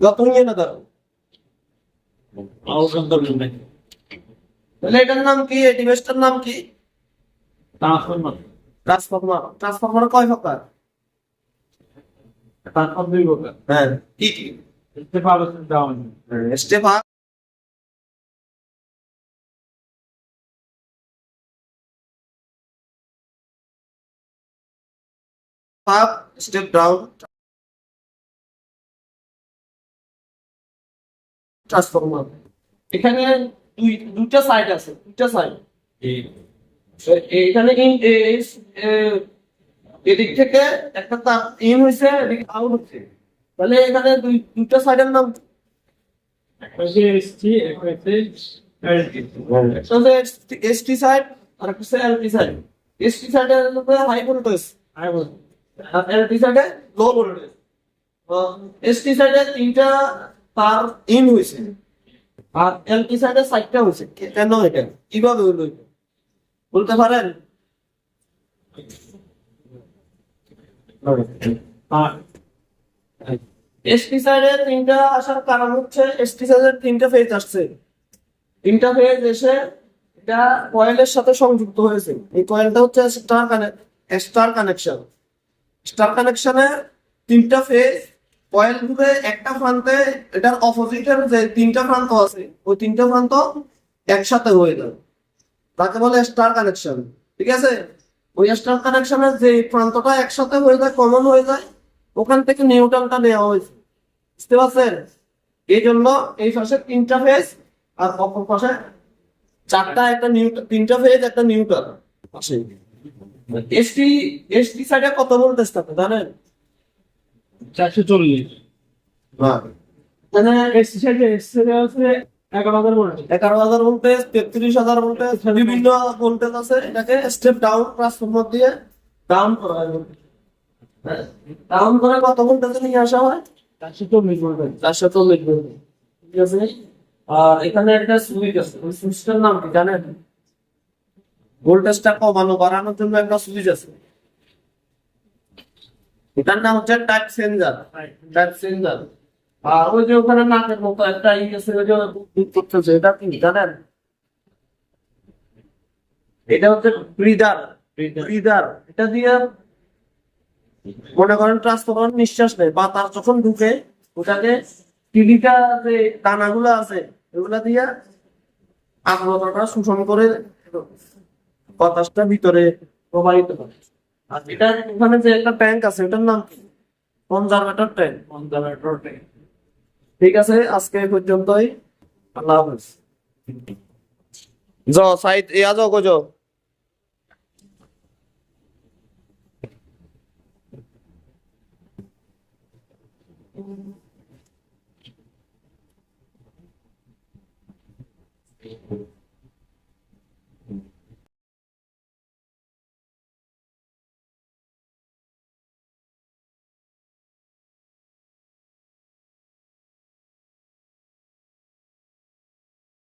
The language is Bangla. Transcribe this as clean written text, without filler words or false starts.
যত নিয়ে না দাও তাহলে এটার নাম কি? এই ডিভাইসটার নাম কি? ট্রান্সফরমার। ট্রান্সফরমার কয় প্রকার? ট্রান্সফর দুই প্রকার। হ্যাঁ, কি কি? Step up step down. Step up, step down, transformer. এখানে দুইটা সাইড আছে, দুইটা সাইড। এখানে এদিক থেকে একটা তার ইন হয়েছে, এদিকে আউট হচ্ছে। তাহলে এখানে দুইটা সাইডের নাম একটা হচ্ছে এসটি, একটা হচ্ছে এলটি। একটা হচ্ছে এসটি সাইড আর একটা হচ্ছে এলটি সাইড। এসটি সাইডে হাই ভোল্টেজ, আই বল। আর এলটি সাইডে লো ভোল্টেজ। এসটি সাইডে তিনটা তার ইন হয়েছে আর এলটি সাইডে সাইডটা হয়েছে। কেন এটা কিভাবে হলো এটা বলতে পারেন? আর এসটি সাইডে তিনটা আসার কারণ হচ্ছে এসটি সাইডের তিনটা ফেজ আসছে। তিনটা ফেজ এসে এটা কয়েলের সাথে সংযুক্ত হয়েছে। এই কয়েলটা হচ্ছে স্টার কানেকশন। স্টার কানেকশনে তিনটা ফেজ কয়েল ঘুরে একটা প্রান্তে, এটার অপোজিটের যে তিনটা প্রান্ত আছে ওই তিনটা প্রান্ত একসাথে হয়ে যায়, তাকে বলে স্টার কানেকশন। ঠিক আছে, ওই স্টার কানেকশনের যে প্রান্তটা একসাথে হয়ে যায়, কমন হয়ে যায়, ওখান থেকে নিউট্রালটা নেওয়া হয়েছে। বুঝতে পারছেন? এই জন্য এই পাশে তিনটা ফেজ আর অপর পাশে চারটা, একটা নিউট্রাল, তিনটা ফেজ একটা নিউট্রাল পাশে। এসটি এসটি সাইডে কত ভোল্টেজ থাকে জানেন? 440। না, মানে এসটি সাইডে হচ্ছে 11,000 ভোল্ট। 11,000 ভোল্টেজ, 33,000 ভোল্টেজ, বিভিন্ন ভোল্টেজ আছে। এটাকে স্টেপ ডাউন ট্রান্সফরমার দিয়ে ডাউন করা হয়। ডাউন করে কত ভোল্টেজে নিয়ে আসা হয়? 440 ভোল্ট। 440 ভোল্ট। ঠিক আছে, আর এখানে একটা সুইচ আছে। ওই সুইচটার নাম কি জানেন? ভোল্টেজটা কমানো বাড়ানোর জন্য একটা সুইচ আছে, এটার নাম হচ্ছে টাচ চেঞ্জার। Touch changer. আর ওই যে ওখানে নাকের মতো একটা ই আছে, ওই যে বুক করতেছে, এটা কি জানেন? এটা হচ্ছে ব্রিদার। ব্রিদার এটা দিয়ে মনে করেন ট্রান্সফরমার নিঃশ্বাস নেয়, বাতাস যখন ঢুকে ওটাকে টিলিটা যে দানাগুলো আছে ওগুলা দিয়ে আর্দ্রতাটা শোষণ করে বাতাসটা ভিতরে প্রবাহিত করে। আর এটা ওখানে যে একটা ট্যাঙ্ক আছে ওটার নাম কি? Conservator tank. Conservator tank. ঠিক আছে, আজকে এই পর্যন্তই। আল্লাহ হাফেজ। যাও সাইড যাও গো যাও।